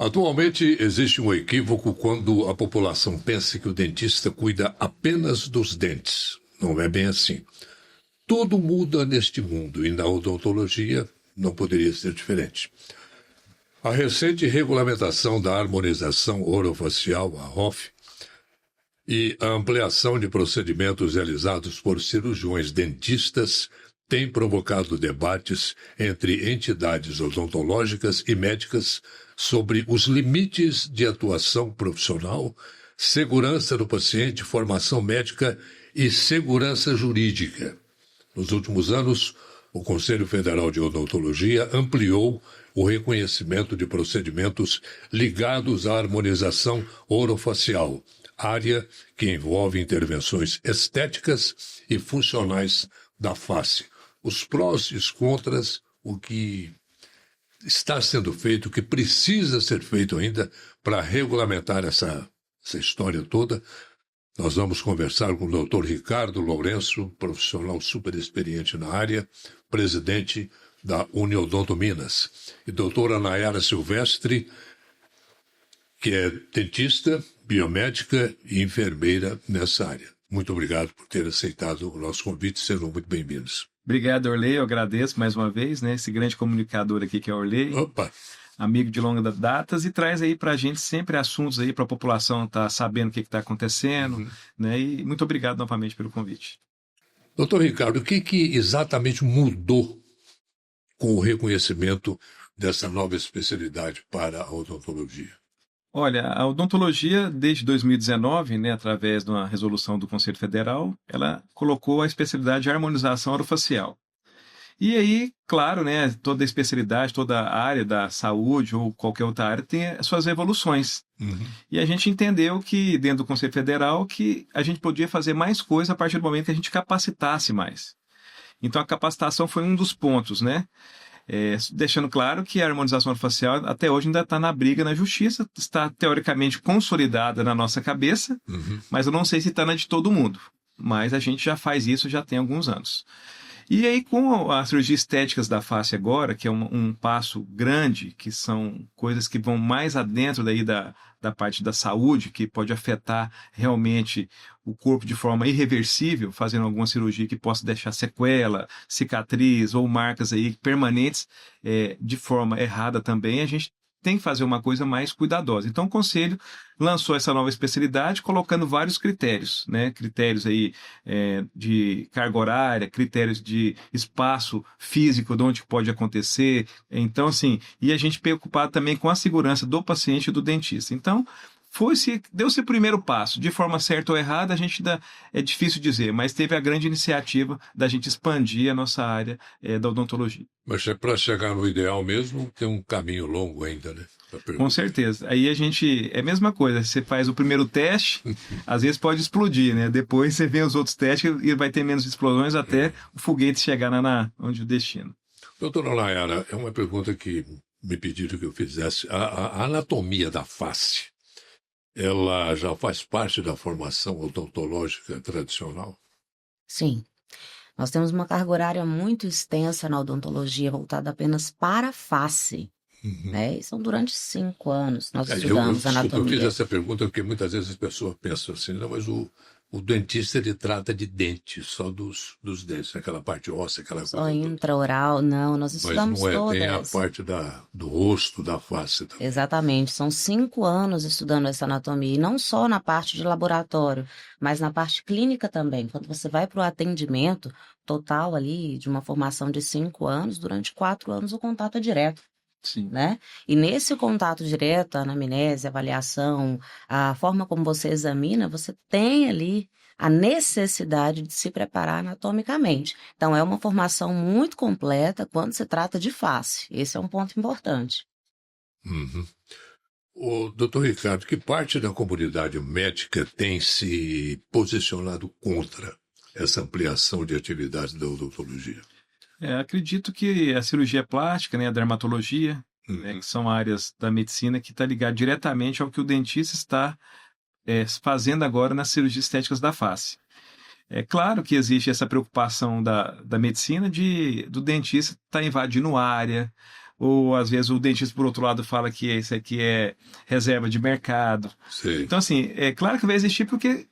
Atualmente existe um equívoco quando a população pensa que o dentista cuida apenas dos dentes. Não é bem assim. Tudo muda neste mundo e na odontologia não poderia ser diferente. A recente regulamentação da harmonização orofacial, a ROF, e a ampliação de procedimentos realizados por cirurgiões dentistas tem provocado debates entre entidades odontológicas e médicas sobre os limites de atuação profissional, segurança do paciente, formação médica e segurança jurídica. Nos últimos anos, o Conselho Federal de Odontologia ampliou o reconhecimento de procedimentos ligados à harmonização orofacial, área que envolve intervenções estéticas e funcionais da face. Os prós e os contras, o que está sendo feito, o que precisa ser feito ainda para regulamentar essa história toda. Nós vamos conversar com o Dr. Ricardo Lourenço, profissional super experiente na área, presidente da Uniodonto Minas, e doutora Nayara Silvestre, que é dentista, biomédica e enfermeira nessa área. Muito obrigado por ter aceitado o nosso convite, sejam muito bem-vindos. Obrigado, Orley, eu agradeço mais uma vez, né, esse grande comunicador aqui que é o Orley. Opa! Amigo de longas datas, e traz aí para a gente sempre assuntos aí para a população estar sabendo o que está acontecendo, né? E muito obrigado novamente pelo convite. Doutor Ricardo, o que exatamente mudou com o reconhecimento dessa nova especialidade para a odontologia? Olha, a odontologia, desde 2019, né, através de uma resolução do Conselho Federal, ela colocou a especialidade de harmonização orofacial. E aí, claro, né, toda especialidade, toda área da saúde ou qualquer outra área tem as suas evoluções. E a gente entendeu que, dentro do Conselho Federal, que a gente podia fazer mais coisas a partir do momento que a gente capacitasse mais. Então, a capacitação foi um dos pontos, né? Deixando claro que a harmonização orofacial até hoje ainda está na briga na justiça, está teoricamente consolidada na nossa cabeça, mas eu não sei se está na de todo mundo. Mas a gente já faz isso já tem alguns anos. E aí, com as cirurgias estéticas da face agora, que é um passo grande, que são coisas que vão mais adentro daí da parte da saúde, que pode afetar realmente o corpo de forma irreversível, fazendo alguma cirurgia que possa deixar sequela, cicatriz ou marcas aí permanentes de forma errada também, a gente tem que fazer uma coisa mais cuidadosa. Então, o Conselho lançou essa nova especialidade colocando vários critérios, né? Critérios aí de carga horária, critérios de espaço físico, de onde pode acontecer. Então, assim, e a gente preocupado também com a segurança do paciente e do dentista. Então, deu-se o primeiro passo. De forma certa ou errada, a gente é difícil dizer, mas teve a grande iniciativa da gente expandir a nossa área da odontologia. Mas para chegar no ideal mesmo, tem um caminho longo ainda, né? Com certeza. Aí é a mesma coisa, você faz o primeiro teste, às vezes pode explodir, né? Depois você vê os outros testes e vai ter menos explosões até o foguete chegar onde o destino. Doutora Nayara, é uma pergunta que me pediram que eu fizesse. A anatomia da face, ela já faz parte da formação odontológica tradicional? Sim. Nós temos uma carga horária muito extensa na odontologia, voltada apenas para a face. Né? E são durante 5 anos. Nós estudamos anatomia. Eu fiz essa pergunta porque muitas vezes as pessoas pensam assim, não, mas o dentista ele trata de dentes, só dos dentes, aquela parte óssea, aquela só coisa. Só intraoral, não, nós estudamos todas. Mas não todas. Tem a parte do rosto, da face também. Exatamente, são 5 anos estudando essa anatomia, e não só na parte de laboratório, mas na parte clínica também. Quando você vai para o atendimento total ali, de uma formação de 5 anos, durante 4 anos o contato é direto. Sim. Né? E nesse contato direto, a anamnese, a avaliação, a forma como você examina, você tem ali a necessidade de se preparar anatomicamente. Então, é uma formação muito completa quando se trata de face. Esse é um ponto importante. O doutor Ricardo, que parte da comunidade médica tem se posicionado contra essa ampliação de atividades da odontologia? Acredito que a cirurgia plástica, né, a dermatologia, né, que são áreas da medicina que está ligada diretamente ao que o dentista está fazendo agora nas cirurgias estéticas da face. É claro que existe essa preocupação da medicina do dentista estar invadindo área, ou às vezes o dentista, por outro lado, fala que isso aqui é reserva de mercado. Sei. Então, assim, é claro que vai existir porque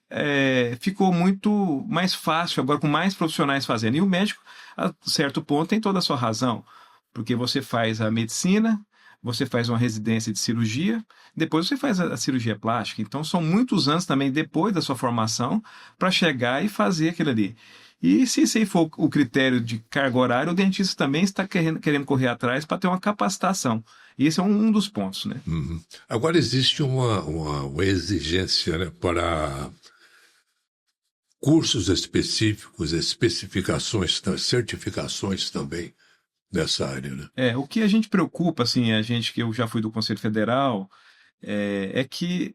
ficou muito mais fácil agora com mais profissionais fazendo. E o médico, a certo ponto, tem toda a sua razão, porque você faz a medicina, você faz uma residência de cirurgia, depois você faz a cirurgia plástica. Então, são muitos anos também depois da sua formação para chegar e fazer aquilo ali. E se esse aí for o critério de carga horária, o dentista também está querendo correr atrás para ter uma capacitação. E esse é um dos pontos, né? Uhum. Agora, existe uma exigência, né, para cursos específicos, especificações, certificações também nessa área, né? O que a gente preocupa, assim, a gente que eu já fui do Conselho Federal, é que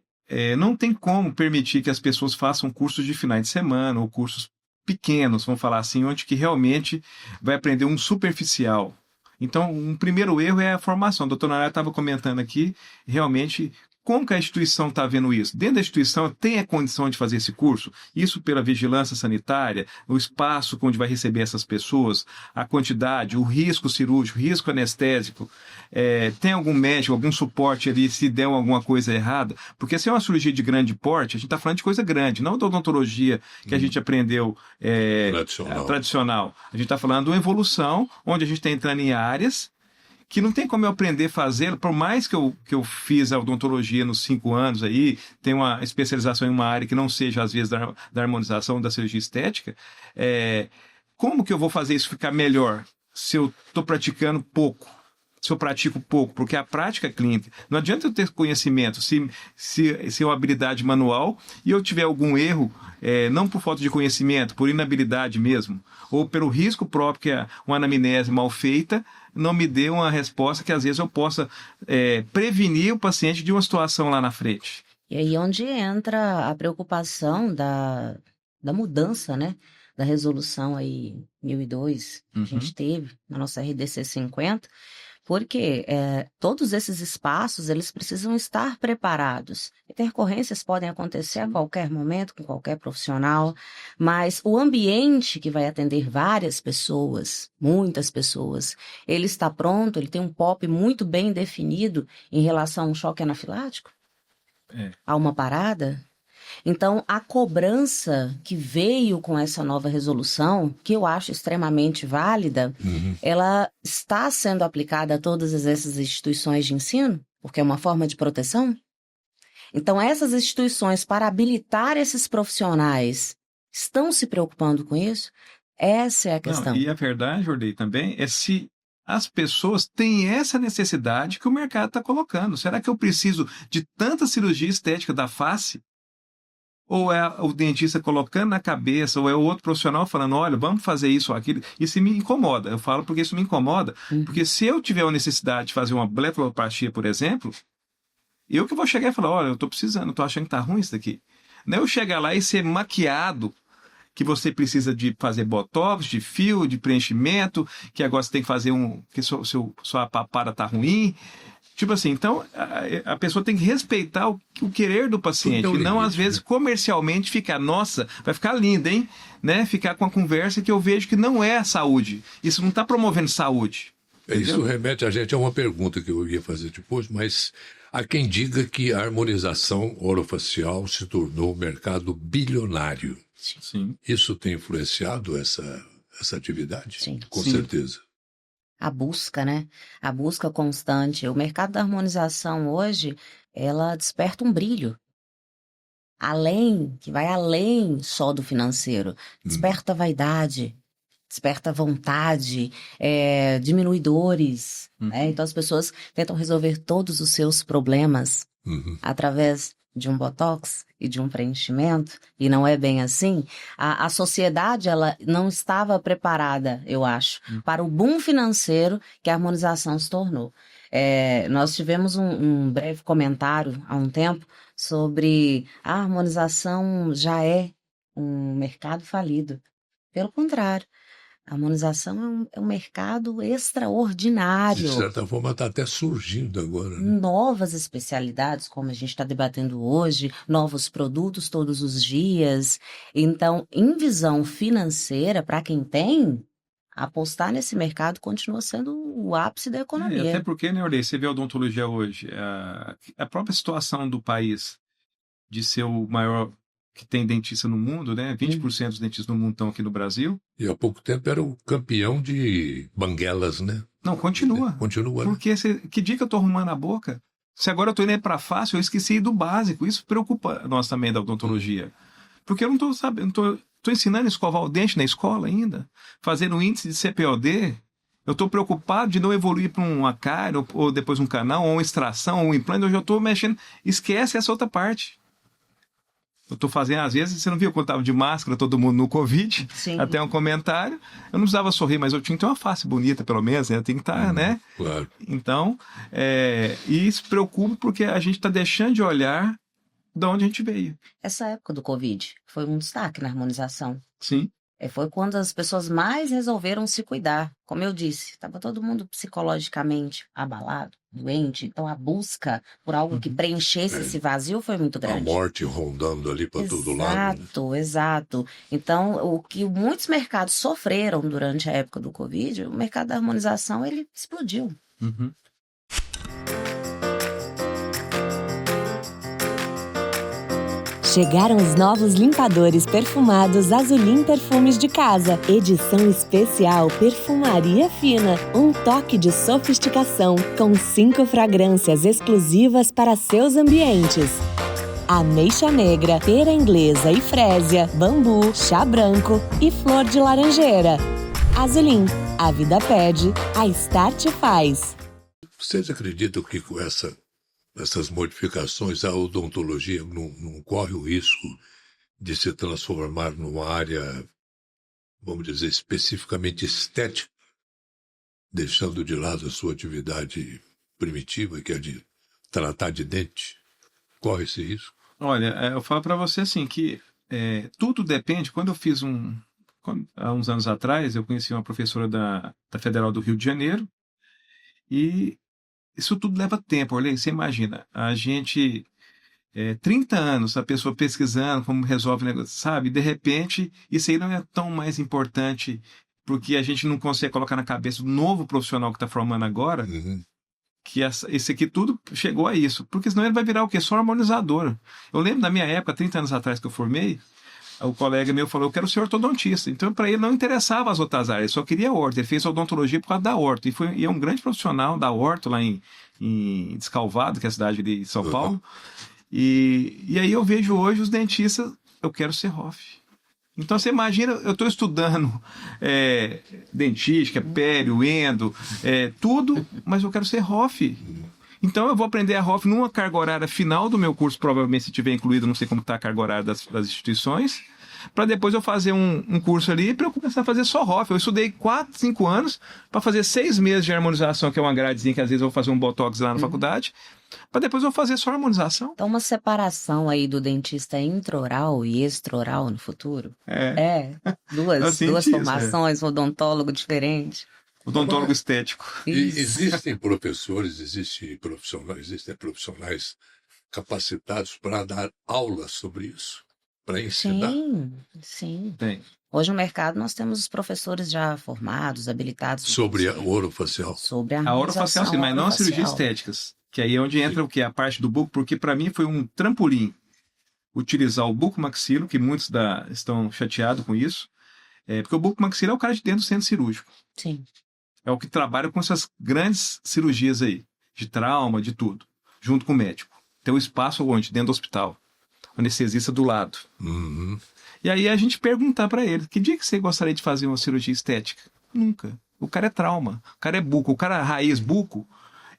não tem como permitir que as pessoas façam cursos de finais de semana ou cursos pequenos, vamos falar assim, onde que realmente vai aprender um superficial. Então, um primeiro erro é a formação. A doutora Nara estava comentando aqui, realmente, como que a instituição está vendo isso? Dentro da instituição tem a condição de fazer esse curso? Isso pela vigilância sanitária, o espaço onde vai receber essas pessoas, a quantidade, o risco cirúrgico, o risco anestésico, tem algum médico, algum suporte ali se der alguma coisa errada? Porque se é uma cirurgia de grande porte, a gente está falando de coisa grande, não da odontologia que a gente aprendeu tradicional. A gente está falando de uma evolução onde a gente está entrando em áreas que não tem como eu aprender a fazer, por mais que eu fiz a odontologia nos 5 anos aí, tenho uma especialização em uma área que não seja, às vezes, da harmonização da cirurgia estética, como que eu vou fazer isso ficar melhor se eu estou praticando pouco? Se eu pratico pouco, porque a prática clínica, não adianta eu ter conhecimento, se é uma habilidade manual e eu tiver algum erro, não por falta de conhecimento, por inabilidade mesmo, ou pelo risco próprio que uma anamnese mal feita não me dê uma resposta que às vezes eu possa prevenir o paciente de uma situação lá na frente. E aí onde entra a preocupação da mudança, né? Da resolução aí 1002 que a gente teve na nossa RDC 50, porque todos esses espaços, eles precisam estar preparados. Intercorrências podem acontecer a qualquer momento, com qualquer profissional, mas o ambiente que vai atender várias pessoas, muitas pessoas, ele está pronto, ele tem um POP muito bem definido em relação a um choque anafilático? A uma parada? Então, a cobrança que veio com essa nova resolução, que eu acho extremamente válida, ela está sendo aplicada a todas essas instituições de ensino, porque é uma forma de proteção. Então, essas instituições, para habilitar esses profissionais, estão se preocupando com isso? Essa é a questão. Não, e a verdade, Jordei, também é se as pessoas têm essa necessidade que o mercado está colocando. Será que eu preciso de tanta cirurgia estética da face? Ou é o dentista colocando na cabeça, ou é o outro profissional falando, olha, vamos fazer isso ou aquilo. Isso me incomoda. Eu falo porque isso me incomoda. Porque se eu tiver a necessidade de fazer uma blefaroplastia, por exemplo, eu que vou chegar e falar, olha, eu estou precisando, estou achando que está ruim isso daqui. Não é eu chegar lá e ser maquiado, que você precisa de fazer botox, de fio, de preenchimento, que agora você tem que fazer que sua papada está ruim. Tipo assim, então a pessoa tem que respeitar o querer do paciente e não, às vezes, comercialmente ficar, nossa, vai ficar lindo, hein? Né? Ficar com a conversa que eu vejo que não é saúde. Isso não está promovendo saúde. Isso remete a gente a uma pergunta que eu ia fazer depois, mas há quem diga que a harmonização orofacial se tornou um mercado bilionário. Sim. Isso tem influenciado essa atividade? Sim. Com certeza. A busca, né? A busca constante. O mercado da harmonização hoje, ela desperta um brilho. Que vai além só do financeiro. Desperta vaidade, desperta vontade, diminui dores. Né? Então as pessoas tentam resolver todos os seus problemas através de um botox e de um preenchimento, e não é bem assim. A sociedade, ela não estava preparada, eu acho, para o boom financeiro que a harmonização se tornou. Nós tivemos um breve comentário há um tempo sobre a harmonização já é um mercado falido. Pelo contrário, a harmonização é um mercado extraordinário. De certa forma, está até surgindo agora. Né? Novas especialidades, como a gente está debatendo hoje, novos produtos todos os dias. Então, em visão financeira, para quem tem, Apostar nesse mercado continua sendo o ápice da E economia. até porque, né, Orley, você vê a odontologia hoje, a própria situação do país de ser o maior que tem dentista no mundo, né? 20% dos dentistas no mundo estão aqui no Brasil. E há pouco tempo era o campeão de banguelas, né? Não, continua. Continua, né? Porque que dia que eu tô arrumando a boca? Se agora eu tô indo para fácil, eu esqueci do básico. Isso preocupa nós também da odontologia. Porque eu não tô sabendo, tô ensinando a escovar o dente na escola ainda, fazendo índice de CPOD. Eu estou preocupado de não evoluir para uma cárie, ou depois um canal, ou uma extração, ou um implante. Eu já estou mexendo. Esquece essa outra parte. Eu estou fazendo, às vezes, você não viu quando estava de máscara, todo mundo no Covid? Sim. Até um comentário. Eu não precisava sorrir, mas eu tinha que ter uma face bonita, pelo menos, né? Tem que estar, né? Claro. Então, e isso preocupa porque a gente está deixando de olhar de onde a gente veio. Essa época do Covid foi um destaque na harmonização. Sim. Foi quando as pessoas mais resolveram se cuidar. Como eu disse, estava todo mundo psicologicamente abalado, doente. Então a busca por algo que preenchesse esse vazio foi muito A grande. morte rondando ali para todo lado. Exato, exato. Então, o que muitos mercados sofreram durante a época do Covid, o mercado da harmonização, ele explodiu. Uhum. Chegaram os novos limpadores perfumados Azulim Perfumes de Casa. Edição especial Perfumaria Fina. Um toque de sofisticação com 5 fragrâncias exclusivas para seus ambientes. Ameixa negra, pera inglesa e frésia, bambu, chá branco e flor de laranjeira. Azulim, a vida pede, a Start faz. Vocês acreditam que com essas modificações a odontologia não corre o risco de se transformar numa área, vamos dizer, especificamente estética, deixando de lado a sua atividade primitiva, que é de tratar de dente? Corre esse risco? Olha, eu falo para você assim que tudo depende. Quando eu fiz há uns anos atrás, eu conheci uma professora da Federal do Rio de Janeiro e isso tudo leva tempo. Olha, você imagina, a gente 30 anos, a pessoa pesquisando como resolve o negócio, sabe? De repente, isso aí não é tão mais importante porque a gente não consegue colocar na cabeça do novo profissional que está formando agora, que esse aqui tudo chegou a isso. Porque senão ele vai virar o quê? Só harmonizador. Eu lembro da minha época, 30 anos atrás que eu formei, o colega meu falou, eu quero ser ortodontista. Então, para ele não interessava as outras áreas, ele só queria orto. Ele fez odontologia por causa da orto. E é um grande profissional da orto lá em Descalvado, que é a cidade de São Paulo. E aí eu vejo hoje os dentistas, eu quero ser ROF. Então, você imagina, eu estou estudando dentística, pério, endo, tudo, mas eu quero ser ROF. Então, eu vou aprender a ROF numa carga horária final do meu curso, provavelmente se tiver incluído, não sei como está a carga horária das instituições, para depois eu fazer um curso ali para eu começar a fazer só ROF. Eu estudei 4, 5 anos para fazer 6 meses de harmonização, que é uma gradezinha que às vezes eu vou fazer um botox lá na faculdade, para depois eu fazer só harmonização. Então, uma separação aí do dentista intraoral e extraoral no futuro? Duas formações, odontólogo diferente. Odontólogo estético. Existem professores, existem profissionais capacitados para dar aulas sobre isso, para ensinar? Sim. Tem. Hoje no mercado nós temos os professores já formados, habilitados. Sobre a orofacial. Sobre a orofacial, sim, mas não as cirurgias estéticas. Que aí é onde entra o que? A parte do buco, porque para mim foi um trampolim utilizar o bucomaxilo, que muitos estão chateados com isso, porque o bucomaxilo é o cara de dentro do centro cirúrgico. Sim. É o que trabalha com essas grandes cirurgias aí, de trauma, de tudo, junto com o médico. Tem um espaço onde? Dentro do hospital. O anestesista do lado. E aí a gente perguntar para ele, que dia que você gostaria de fazer uma cirurgia estética? Nunca. O cara é trauma, o cara é buco, o cara raiz buco,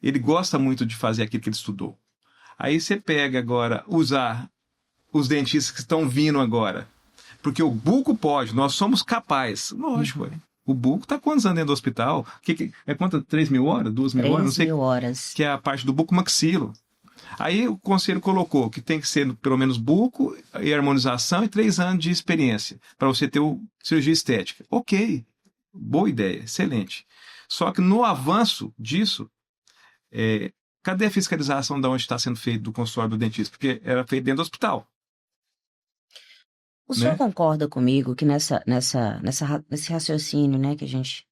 ele gosta muito de fazer aquilo que ele estudou. Aí você pega agora, usar os dentistas que estão vindo agora, porque o buco pode, nós somos capazes. Lógico, o buco está quantos anos dentro do hospital? Quanto? 3 mil horas? 2 mil horas? Não sei. 3 mil horas. Que é a parte do bucomaxilo. Aí o conselho colocou que tem que ser pelo menos buco e harmonização e 3 anos de experiência para você ter cirurgia estética. Ok, boa ideia, excelente. Só que no avanço disso, cadê a fiscalização de onde está sendo feito do consultório do dentista? Porque era feito dentro do hospital. O senhor concorda comigo que nesse raciocínio, né, que a gente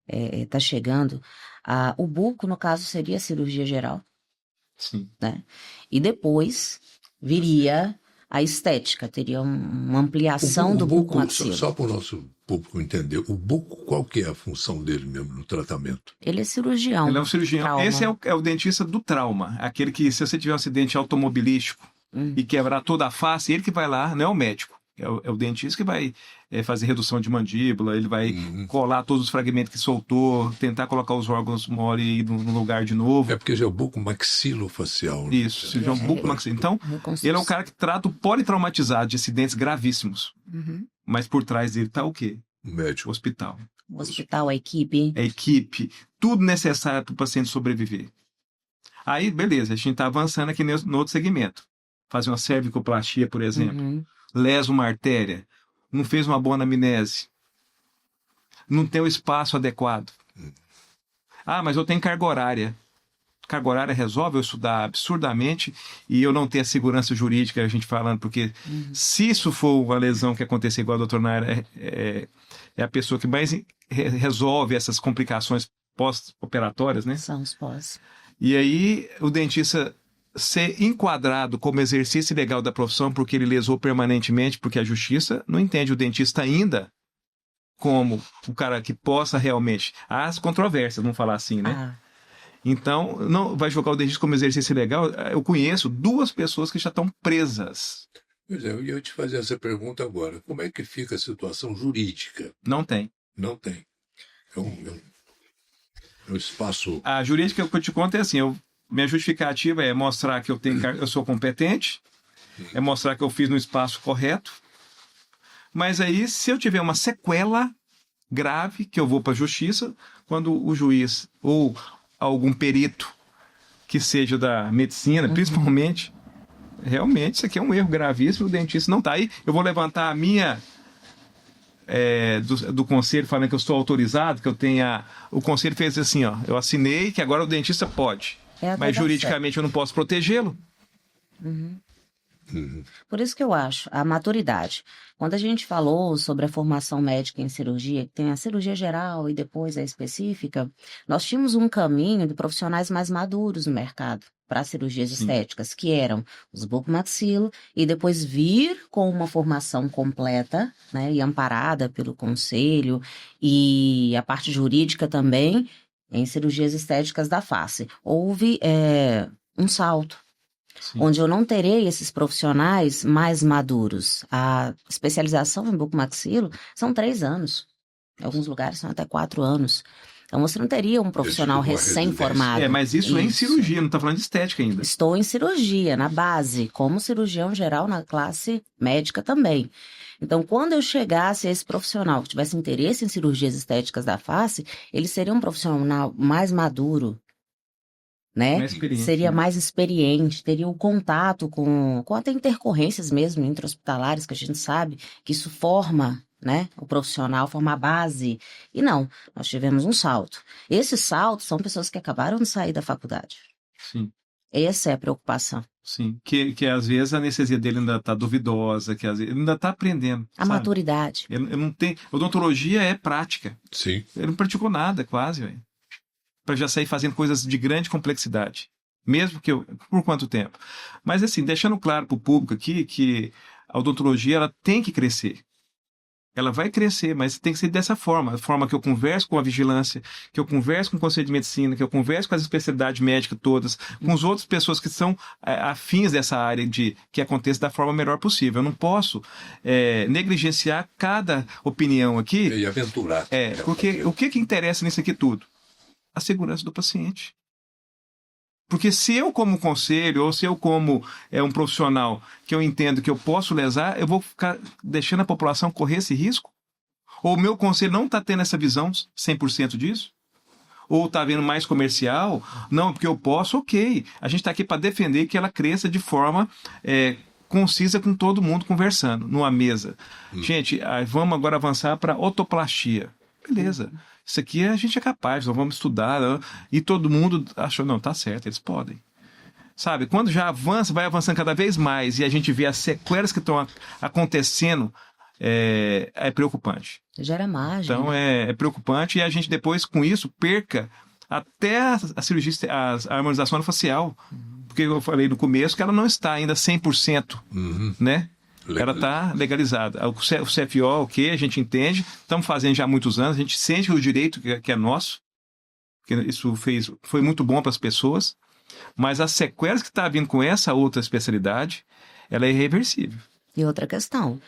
está chegando, o buco, no caso, seria a cirurgia geral, Sim. né? E depois viria a estética, teria uma ampliação do buco maxilo. Só para o nosso público entender, o buco, qual que é a função dele mesmo no tratamento? Ele é cirurgião. Ele é um cirurgião. Trauma. Esse é o dentista do trauma. Aquele que, se você tiver um acidente automobilístico e quebrar toda a face, ele que vai lá, não é o médico. É o dentista que vai fazer redução de mandíbula, ele vai colar todos os fragmentos que soltou, tentar colocar os órgãos mole no lugar de novo. É porque já é o buco maxilofacial. Né? Isso, cirurgião buco maxilo. Então, ele é o cara que trata o politraumatizado de acidentes gravíssimos. Mas por trás dele está o quê? O médico. O hospital. O hospital, a equipe. A equipe. Tudo necessário para o paciente sobreviver. Aí, beleza, a gente está avançando aqui no outro segmento. Fazer uma cervicoplastia, por exemplo. Lesa uma artéria. Não fez uma boa anamnese. Não tem o espaço adequado. Mas eu tenho carga horária. Carga horária resolve eu estudar absurdamente e eu não ter a segurança jurídica, a gente falando, porque se isso for uma lesão que acontecer igual a doutora Naira, é a pessoa que mais resolve essas complicações pós-operatórias, né? São os pós. E aí o dentista ser enquadrado como exercício ilegal da profissão porque ele lesou permanentemente, porque a justiça não entende o dentista ainda como o cara que possa realmente... Há as controvérsias, vamos falar assim, né? Então, não vai jogar o dentista como exercício ilegal. Eu conheço 2 pessoas que já estão presas. Pois é, eu ia te fazer essa pergunta agora. Como é que fica a situação jurídica? Não tem. Não tem. É um espaço... A jurídica que eu te conto é assim, minha justificativa é mostrar que eu sou competente, é mostrar que eu fiz no espaço correto, mas aí, se eu tiver uma sequela grave, que eu vou para a justiça, quando o juiz ou algum perito que seja da medicina, principalmente, realmente isso aqui é um erro gravíssimo, o dentista não está aí, eu vou levantar a minha... do conselho falando que eu estou autorizado, que eu tenha... O conselho fez assim, eu assinei que agora o dentista pode. Mas juridicamente eu não posso protegê-lo. Por isso que eu acho, a maturidade. Quando a gente falou sobre a formação médica em cirurgia, que tem a cirurgia geral e depois a específica, nós tínhamos um caminho de profissionais mais maduros no mercado para cirurgias estéticas, que eram os bucomaxilo, e depois vir com uma formação completa, né, e amparada pelo conselho, e a parte jurídica também, em cirurgias estéticas da face. Houve um salto, onde eu não terei esses profissionais mais maduros. A especialização em bucomaxilo são 3 anos. Em alguns lugares são até 4 anos. Então, você não teria um profissional recém-formado. Mas isso é em cirurgia, não está falando de estética ainda. Estou em cirurgia, na base, como cirurgião geral na classe médica também. Então, quando eu chegasse a esse profissional que tivesse interesse em cirurgias estéticas da face, ele seria um profissional mais maduro, né? Seria mais experiente, teria o contato com até intercorrências mesmo intra-hospitalares, que a gente sabe que isso forma, né, o profissional, forma a base. E não, nós tivemos um salto. Esse salto são pessoas que acabaram de sair da faculdade. Sim. Essa é a preocupação. Sim, que às vezes a anestesia dele ainda está duvidosa, que às vezes ele ainda está aprendendo. A maturidade. Ele não tem... Odontologia é prática. Sim. Ele não praticou nada, quase, velho. Para já sair fazendo coisas de grande complexidade. Mesmo que por quanto tempo? Mas assim, deixando claro para o público aqui que a odontologia ela tem que crescer. Ela vai crescer, mas tem que ser dessa forma. A forma que eu converso com a vigilância, que eu converso com o Conselho de Medicina, que eu converso com as especialidades médicas todas, com as outras pessoas que são afins dessa área de que aconteça da forma melhor possível. Eu não posso negligenciar cada opinião aqui. E aventurar. Porque o que interessa nisso aqui tudo? A segurança do paciente. Porque se eu como conselho, ou se eu como um profissional que eu entendo que eu posso lesar, eu vou ficar deixando a população correr esse risco? Ou o meu conselho não está tendo essa visão 100% disso? Ou está vendo mais comercial? Não, porque eu posso, ok. A gente está aqui para defender que ela cresça de forma concisa com todo mundo conversando, numa mesa. Gente, vamos agora avançar para otoplastia. Beleza. Isso aqui a gente é capaz, nós vamos estudar. E todo mundo achou, não, tá certo, eles podem. Sabe, quando já avança, vai avançando cada vez mais e a gente vê as sequelas que estão acontecendo é preocupante. Gera margem. Então, né? é preocupante e a gente depois, com isso, perca até a cirurgia, a harmonização orofacial. Porque eu falei no começo que ela não está ainda 100%, né? Ela está legalizada. O CFO, ok, a gente entende, estamos fazendo já há muitos anos, a gente sente o direito que é nosso, que isso foi muito bom para as pessoas, mas as sequelas que está vindo com essa outra especialidade, ela é irreversível. E outra questão,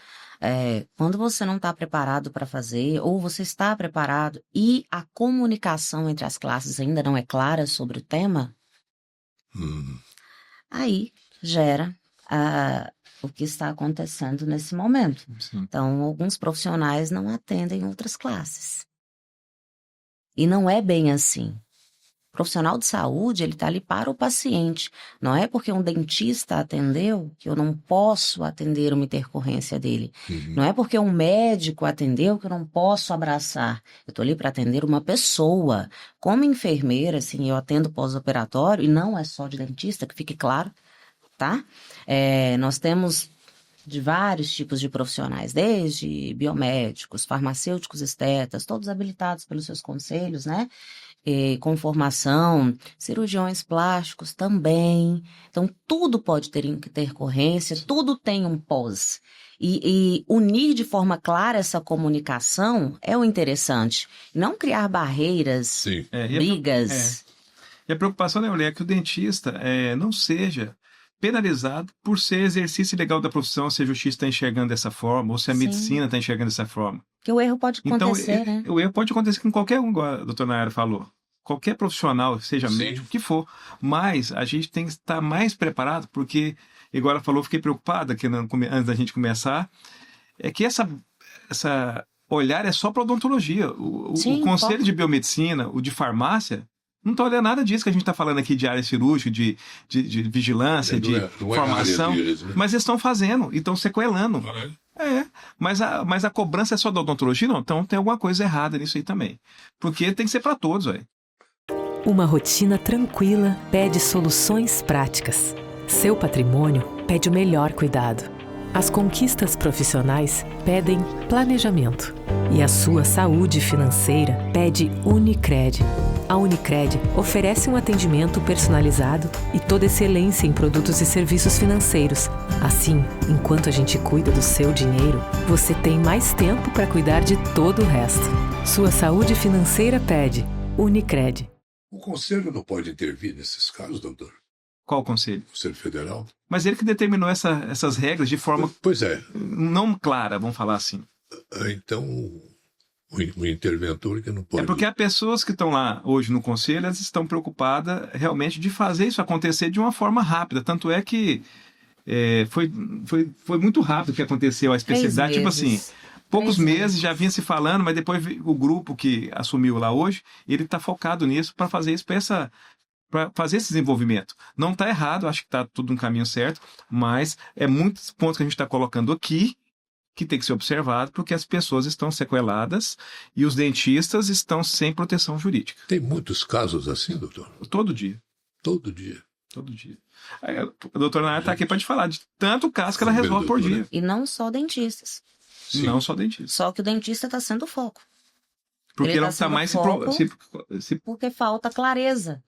quando você não está preparado para fazer, ou você está preparado e a comunicação entre as classes ainda não é clara sobre o tema, aí gera o que está acontecendo nesse momento. Sim. Então, alguns profissionais não atendem outras classes. E não é bem assim. O profissional de saúde, ele está ali para o paciente. Não é porque um dentista atendeu que eu não posso atender uma intercorrência dele. Não é porque um médico atendeu que eu não posso abraçar. Eu estou ali para atender uma pessoa. Como enfermeira, assim, eu atendo pós-operatório, e não é só de dentista, que fique claro, tá? Nós temos de vários tipos de profissionais, desde biomédicos, farmacêuticos, estetas, todos habilitados pelos seus conselhos, né? Com formação, cirurgiões plásticos também. Então, tudo pode ter intercorrência, tudo tem um pós. E unir de forma clara essa comunicação é o interessante. Não criar barreiras, brigas. E a preocupação, né, Olê, é que o dentista não seja penalizado por ser exercício ilegal da profissão, se a justiça está enxergando dessa forma, ou se a medicina está enxergando dessa forma. Porque o erro pode acontecer, né? O erro pode acontecer com qualquer um, igual a doutora Nayara falou. Qualquer profissional, seja médico, o que for. Mas a gente tem que estar mais preparado, porque, igual ela falou, fiquei preocupada antes da gente começar, é que essa olhar é só para odontologia. O conselho de biomedicina, o de farmácia, não está olhando nada disso que a gente está falando aqui de área cirúrgica, de vigilância, de formação. Deles, né? Mas eles estão fazendo e estão sequelando. Mas a cobrança é só da odontologia? Não, então tem alguma coisa errada nisso aí também. Porque tem que ser para todos, velho. Uma rotina tranquila pede soluções práticas. Seu patrimônio pede o melhor cuidado. As conquistas profissionais pedem planejamento. E a sua saúde financeira pede Unicred. A Unicred oferece um atendimento personalizado e toda excelência em produtos e serviços financeiros. Assim, enquanto a gente cuida do seu dinheiro, você tem mais tempo para cuidar de todo o resto. Sua saúde financeira pede Unicred. O Conselho não pode intervir nesses casos, doutor? Qual conselho? O Conselho Federal. Mas ele que determinou essas regras de forma... Pois é. Não clara, vamos falar assim. Então, o interventor que não pode... É porque as pessoas que estão lá hoje no Conselho, elas estão preocupadas realmente de fazer isso acontecer de uma forma rápida. Tanto é que foi muito rápido que aconteceu a especialidade. Tipo assim, poucos meses já vinha se falando, mas depois o grupo que assumiu lá hoje, ele está focado nisso para fazer isso, para fazer esse desenvolvimento. Não está errado, acho que está tudo no caminho certo, mas muitos pontos que a gente está colocando aqui que tem que ser observado, porque as pessoas estão sequeladas e os dentistas estão sem proteção jurídica. Tem muitos casos assim, doutor? Todo dia. Todo dia. Todo dia. A doutora Nayara está aqui para te falar de tanto caso que ela resolve por dia. E não só dentistas. Sim. Não só dentistas. Só que o dentista está sendo o foco. Porque ele está mais porque falta clareza.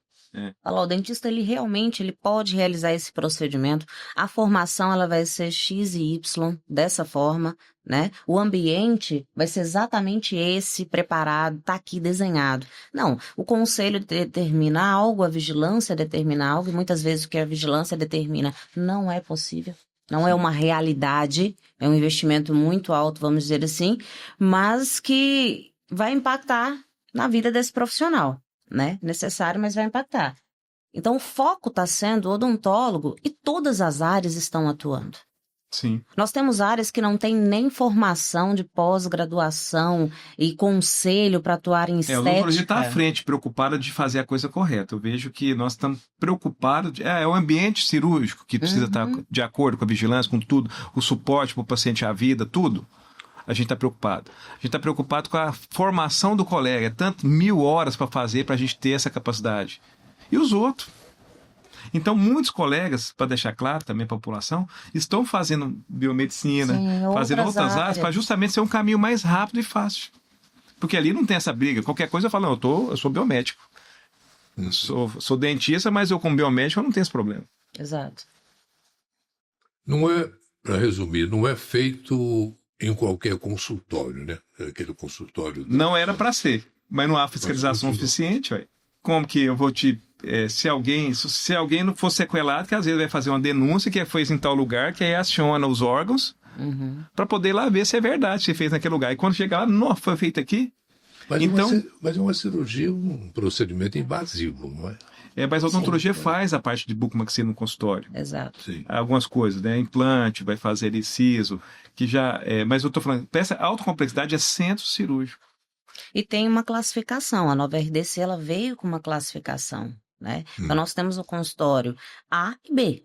O dentista ele pode realizar esse procedimento. A formação ela vai ser X e Y dessa forma, né? O ambiente vai ser exatamente esse, preparado, está aqui desenhado. Não, o conselho determina algo, a vigilância determina algo, e muitas vezes o que a vigilância determina não é possível. Não é uma realidade, é um investimento muito alto, vamos dizer assim, mas que vai impactar na vida desse profissional. Né? Necessário, mas vai impactar. Então, o foco está sendo odontólogo e todas as áreas estão atuando. Sim. Nós temos áreas que não têm nem formação de pós-graduação e conselho para atuar em estética. A odontologia está à frente, preocupada de fazer a coisa correta. Eu vejo que nós estamos preocupados... É o ambiente cirúrgico que precisa estar de acordo com a vigilância, com tudo, o suporte para o paciente à vida, tudo. A gente está preocupado. A gente está preocupado com a formação do colega. É tanto 1000 horas para fazer para a gente ter essa capacidade. E os outros? Então, muitos colegas, para deixar claro também para a população, estão fazendo biomedicina, Sim, fazendo outras áreas, áreas. para justamente ser um caminho mais rápido e fácil. Porque ali não tem essa briga. Qualquer coisa eu falo, não, eu sou biomédico. Eu sou dentista, mas eu como biomédico eu não tenho esse problema. Exato. Não é, para resumir, não é feito em qualquer consultório, né? Aquele consultório. Não era para ser, mas não há fiscalização suficiente. Ué. Como que eu vou te... se alguém não for sequelado, que às vezes vai fazer uma denúncia que foi em tal lugar, que aí aciona os órgãos para poder ir lá ver se é verdade, se fez naquele lugar. E quando chegar lá, não, foi feito aqui. Mas, então, mas é uma cirurgia, um procedimento invasivo, não é? Mas a odontologia faz a parte de bucomaxilo no consultório. Exato. Sim. Algumas coisas, né? Implante, vai fazer inciso, que já... mas eu estou falando, essa alta complexidade é centro cirúrgico. E tem uma classificação. A nova RDC ela veio com uma classificação, né? Então nós temos o consultório A e B.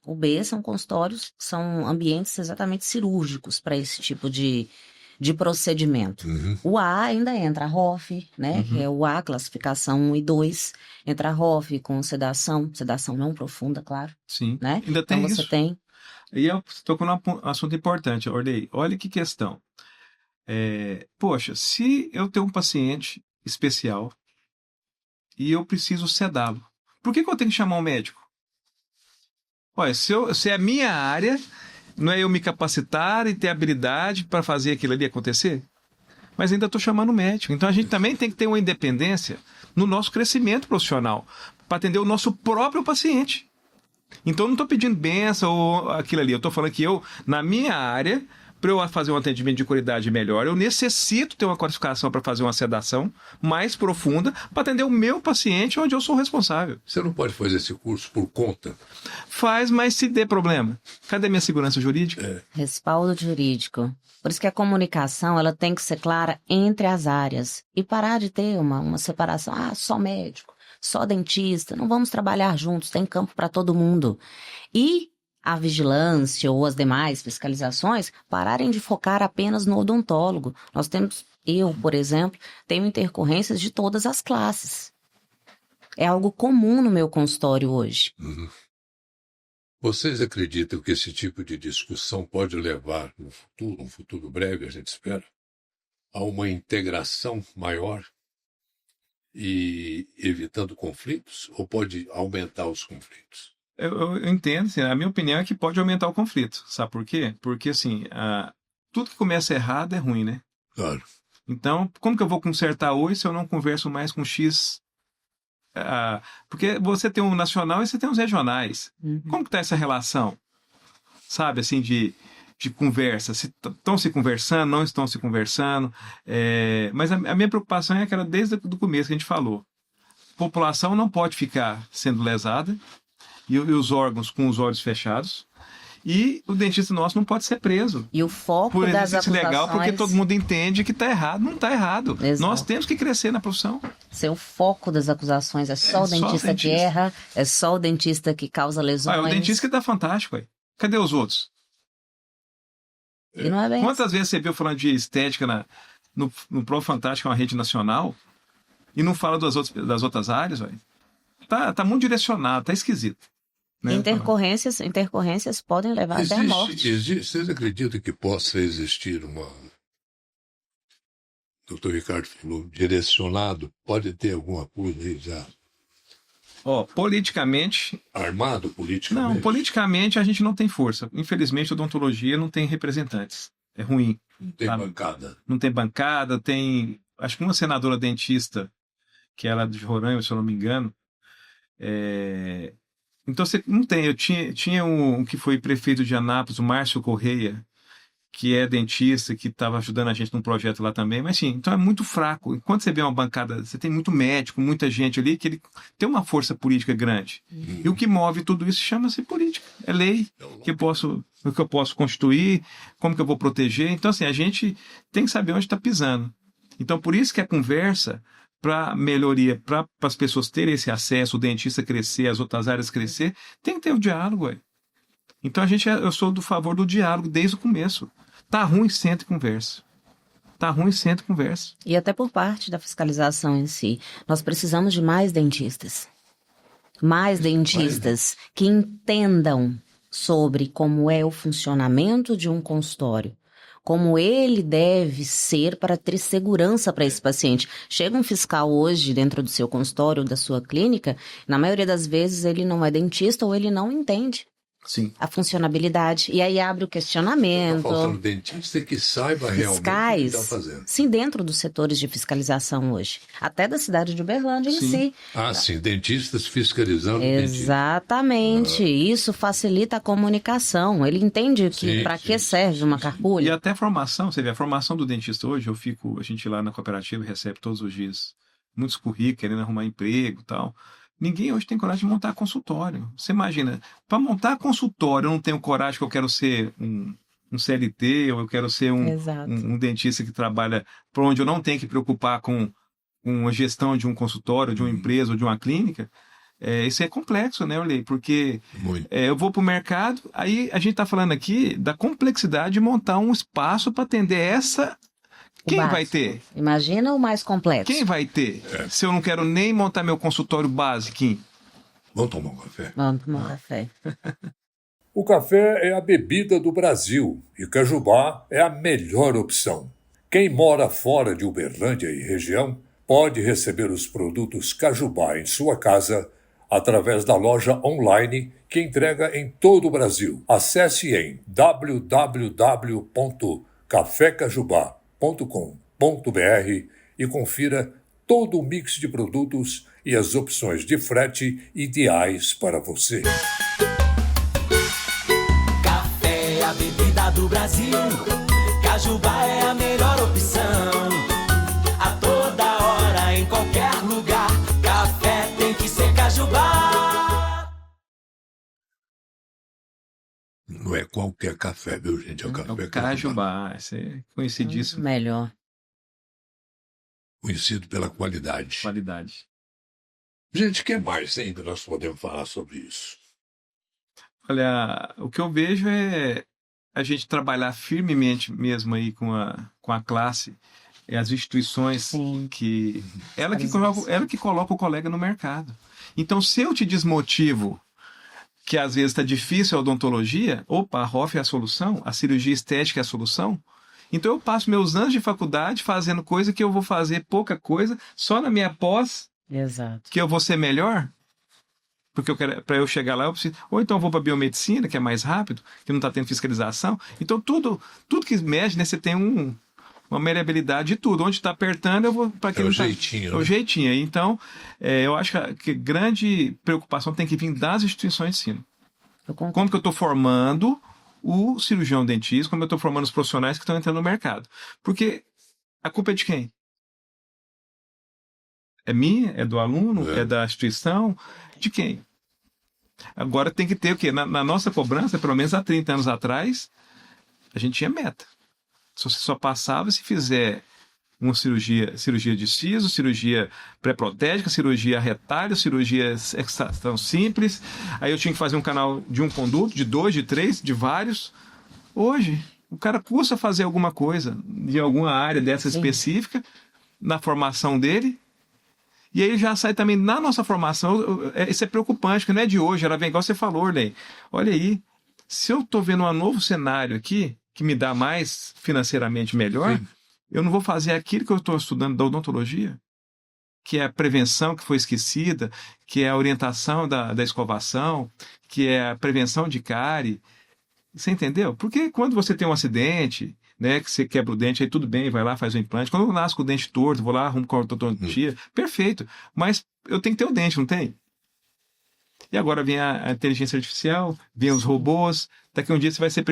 O B são consultórios, são ambientes exatamente cirúrgicos para esse tipo de procedimento. O A ainda entra a ROF, né? Que é o A, classificação 1 e 2. Entra a ROF com sedação não profunda, claro. Sim, Né? ainda tem então isso. Você tem... E eu estou com um assunto importante, Ordei. Olha que questão. Poxa, se eu tenho um paciente especial e eu preciso sedá-lo, por que eu tenho que chamar um médico? Olha, se é a minha área, não é eu me capacitar e ter habilidade para fazer aquilo ali acontecer? Mas ainda estou chamando o médico. Então a gente também tem que ter uma independência no nosso crescimento profissional para atender o nosso próprio paciente. Então eu não estou pedindo benção ou aquilo ali. Eu estou falando que na minha área, para eu fazer um atendimento de qualidade melhor, eu necessito ter uma qualificação para fazer uma sedação mais profunda para atender o meu paciente onde eu sou responsável. Você não pode fazer esse curso por conta? Faz, mas se der problema. Cadê minha segurança jurídica? Respaldo jurídico. Por isso que a comunicação ela tem que ser clara entre as áreas e parar de ter uma separação. Só médico, só dentista, não vamos trabalhar juntos, tem campo para todo mundo. E a vigilância ou as demais fiscalizações pararem de focar apenas no odontólogo. Eu, por exemplo, tenho intercorrências de todas as classes. É algo comum no meu consultório hoje. Vocês acreditam que esse tipo de discussão pode levar, no futuro, um futuro breve, a gente espera, a uma integração maior e evitando conflitos? Ou pode aumentar os conflitos? Eu entendo, assim, a minha opinião é que pode aumentar o conflito. Sabe por quê? Porque, assim, tudo que começa errado é ruim, né? Claro. Então, como que eu vou consertar hoje se eu não converso mais com X? Porque você tem um nacional e você tem os regionais. Como que está essa relação? Sabe, assim, de conversa? Se estão se conversando, não estão se conversando? Mas a minha preocupação é aquela desde o começo que a gente falou. A população não pode ficar sendo lesada e os órgãos com os olhos fechados. E o dentista nosso não pode ser preso. E o foco por das exercício acusações... legal, porque todo mundo entende que está errado. Não está errado. Exato. Nós temos que crescer na profissão. O foco das acusações é só o dentista que erra, é só o dentista que causa lesões. O dentista que está fantástico. Aí. Cadê os outros? E não é bem Quantas vezes você viu falando de estética no Pro Fantástico, uma rede nacional, e não fala das outras áreas? Véio? Tá muito direcionado, tá esquisito. Né? Intercorrências podem levar até a morte. Vocês acreditam que possa existir uma... O Dr. Ricardo falou, direcionado, pode ter alguma coisa aí já... Politicamente... Armado politicamente? Não, politicamente a gente não tem força. Infelizmente, a odontologia não tem representantes. É ruim. Não tem bancada. Não tem bancada, tem... Acho que uma senadora dentista, que ela é de Roraima, se eu não me engano, Então, você não tem. Eu tinha um que foi prefeito de Anápolis, o Márcio Correia, que é dentista, que estava ajudando a gente num projeto lá também. Mas, sim, então é muito fraco. Enquanto você vê uma bancada, você tem muito médico, muita gente ali, que ele tem uma força política grande. E o que move tudo isso chama-se política. É lei que eu posso constituir, como que eu vou proteger. Então, assim, a gente tem que saber onde está pisando. Então, por isso que a conversa... para melhoria, para as pessoas terem esse acesso, o dentista crescer, as outras áreas crescer, tem que ter o diálogo. Então eu sou do favor do diálogo desde o começo. Tá ruim, senta e conversa. Tá ruim, senta e conversa. E até por parte da fiscalização em si. Nós precisamos de mais dentistas. mais dentistas que entendam sobre como é o funcionamento de um consultório, como ele deve ser para ter segurança para esse paciente. Chega um fiscal hoje dentro do seu consultório, da sua clínica, na maioria das vezes ele não é dentista ou ele não entende Sim. a funcionabilidade. E aí abre o Tá questionamento. faltando dentista que saiba realmente o que Fiscais, está fazendo. sim, dentro dos setores de fiscalização hoje, até da cidade de Uberlândia em Sim. si. Ah, sim, dentistas fiscalizando dentista. Exatamente, isso facilita a comunicação. Ele entende que Sim, para sim, que serve uma E carpulha. até a formação, você vê, a formação do dentista hoje, a gente lá na cooperativa recebe todos os dias muitos currículos querendo arrumar emprego e tal. Ninguém hoje tem coragem de montar consultório. Você imagina, para montar consultório, eu não tenho coragem que eu quero ser um CLT, ou eu quero ser Exato. um dentista que trabalha por onde eu não tenho que preocupar com a gestão de um consultório, de uma empresa ou de uma clínica. Isso é complexo, né, Orley? Porque Muito. eu vou para o mercado, aí a gente está falando aqui da complexidade de montar um espaço para atender essa. O Quem básico. vai ter? Imagina o mais complexo. Quem vai ter? Se eu não quero nem montar meu consultório básico. Vamos tomar um café? Vamos tomar um café. O café é a bebida do Brasil e Cajubá é a melhor opção. Quem mora fora de Uberlândia e região pode receber os produtos Cajubá em sua casa através da loja online que entrega em todo o Brasil. Acesse em www.cafecajubá.com.br e confira todo o mix de produtos e as opções de frete ideais para você. Café é a bebida do Brasil. Cajubá é a melhor opção. A toda hora, em qualquer lugar. Café tem que ser Cajubá. Não é qualquer café, viu, gente? É o É café o Cajubá, esse é conhecidíssimo. Melhor. Conhecido pela qualidade. Qualidade. Gente, o que mais ainda nós podemos falar sobre isso? Olha, o que eu vejo é a gente trabalhar firmemente mesmo aí com a classe, as instituições Sim. que ela que coloca o colega no mercado. Então, se eu te desmotivo que às vezes está difícil a odontologia, opa, a ROF é a solução, a cirurgia estética é a solução, então eu passo meus anos de faculdade fazendo coisa que eu vou fazer pouca coisa, só na minha pós, Exato. que eu vou ser melhor, porque para eu chegar lá eu preciso, ou então eu vou para biomedicina, que é mais rápido, que não está tendo fiscalização. Então tudo que mexe, né, você tem uma maleabilidade de tudo. Onde está apertando, eu vou para aquele jeitinho, É o né? jeitinho. Então, eu acho que grande preocupação tem que vir das instituições de ensino. Eu concordo. Como que eu estou formando o cirurgião dentista, como eu estou formando os profissionais que estão entrando no mercado. Porque a culpa é de quem? É minha? É do aluno? É da instituição? De quem? Agora tem que ter o quê? Na nossa cobrança, pelo menos há 30 anos atrás, a gente tinha meta. Se você só passava se fizer uma cirurgia de siso, cirurgia pré-protégica, cirurgia retalho, cirurgia extração simples. Aí eu tinha que fazer um canal de um conduto, de 2, de 3, de vários. Hoje, o cara custa fazer alguma coisa de alguma área dessa específica na formação dele. E aí já sai também na nossa formação. Isso é preocupante, que não é de hoje, ela vem igual você falou, Orley. Olha aí, se eu estou vendo um novo cenário aqui, que me dá mais financeiramente melhor, eu não vou fazer aquilo que eu estou estudando da odontologia, que é a prevenção que foi esquecida, que é a orientação da escovação, que é a prevenção de cárie. Você entendeu? Porque quando você tem um acidente, né, que você quebra o dente, aí tudo bem, vai lá, faz o implante. Quando eu nasço com o dente torto, vou lá, arrumo com a ortodontia, perfeito. Mas eu tenho que ter o dente, não tem? E agora vem a inteligência artificial, vem os robôs. Daqui a um dia você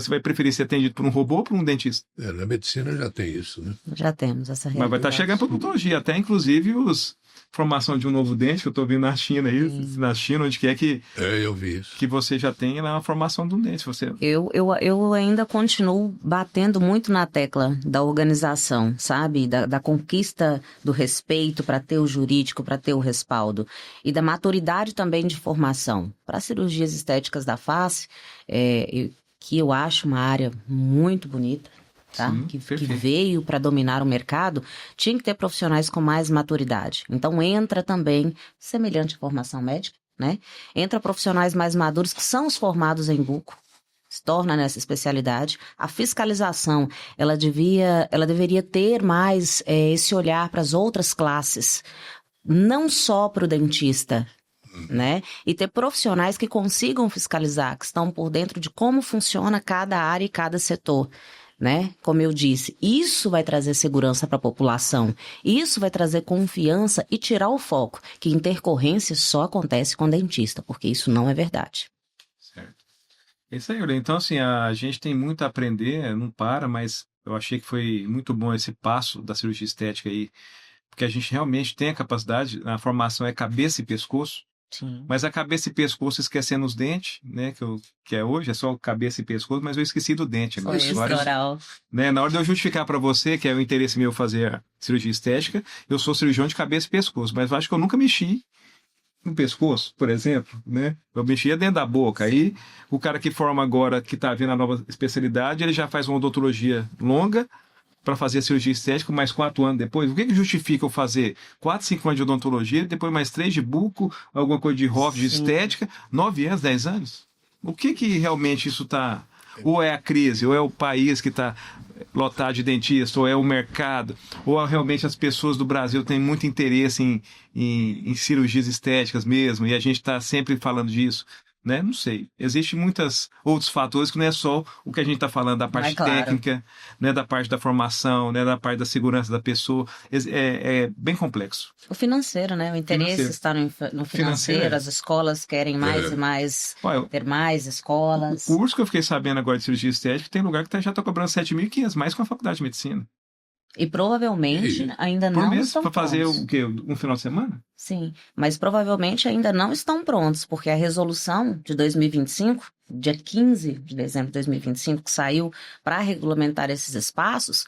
vai preferir ser atendido por um robô ou por um dentista? Na medicina já tem isso, né? Já temos essa realidade. Mas vai estar chegando para a odontologia, até inclusive formação de um novo dente, que eu estou vendo na China aí, na China, onde que é que eu vi isso. Que você já tem lá a formação de um dente. Eu ainda continuo batendo muito na tecla da organização, sabe? Da conquista do respeito para ter o jurídico, para ter o respaldo. E da maturidade também de formação. Para cirurgias estéticas da face, que eu acho uma área muito bonita. tá? Sim, que perfeito. veio para dominar o mercado, tinha que ter profissionais com mais maturidade. Então entra também, semelhante à formação médica, né? Entra profissionais mais maduros, que são os formados em buco, se torna nessa especialidade. A fiscalização, ela deveria ter mais esse olhar para as outras classes, não só para o dentista, né? E ter profissionais que consigam fiscalizar, que estão por dentro de como funciona cada área e cada setor, né? Como eu disse, isso vai trazer segurança para a população, isso vai trazer confiança e tirar o foco, que intercorrência só acontece com dentista, porque isso não é verdade. Certo. É isso aí, Aurélio. Então, assim, a gente tem muito a aprender, não para, mas eu achei que foi muito bom esse passo da cirurgia estética aí, porque a gente realmente tem a capacidade, a formação é cabeça e pescoço, Sim. mas a cabeça e pescoço esquecendo os dentes, né, que é hoje, é só cabeça e pescoço, mas eu esqueci do dente. Foi Né? isso, oral. Né, na hora de eu justificar para você, que é o interesse meu fazer cirurgia estética, eu sou cirurgião de cabeça e pescoço, mas eu acho que eu nunca mexi no pescoço, por exemplo, né? Eu mexia dentro da boca. Aí o cara que forma agora, que está vendo a nova especialidade, ele já faz uma odontologia longa para fazer a cirurgia estética mais 4 anos depois. O que justifica eu fazer 4, 5 anos de odontologia, depois mais 3 de buco, alguma coisa de ROF, de estética, 9 anos, 10 anos? O que realmente isso está... Ou é a crise, ou é o país que está lotado de dentistas, ou é o mercado, ou realmente as pessoas do Brasil têm muito interesse em cirurgias estéticas mesmo, e a gente está sempre falando disso, né? Não sei. Existem muitos outros fatores que não é só o que a gente está falando da parte técnica, né? Da parte da formação, né? Da parte da segurança da pessoa. É bem complexo. O financeiro, né? O interesse está no financeiro. As escolas querem mais e mais, ter mais escolas. O curso que eu fiquei sabendo agora de cirurgia estética, tem lugar que já está cobrando 7.500, mais com a faculdade de medicina. E provavelmente ainda não estão para fazer prontos. o quê? Um final de semana? Sim, mas provavelmente ainda não estão prontos, porque a resolução de 2025, dia 15 de dezembro de 2025, que saiu para regulamentar esses espaços,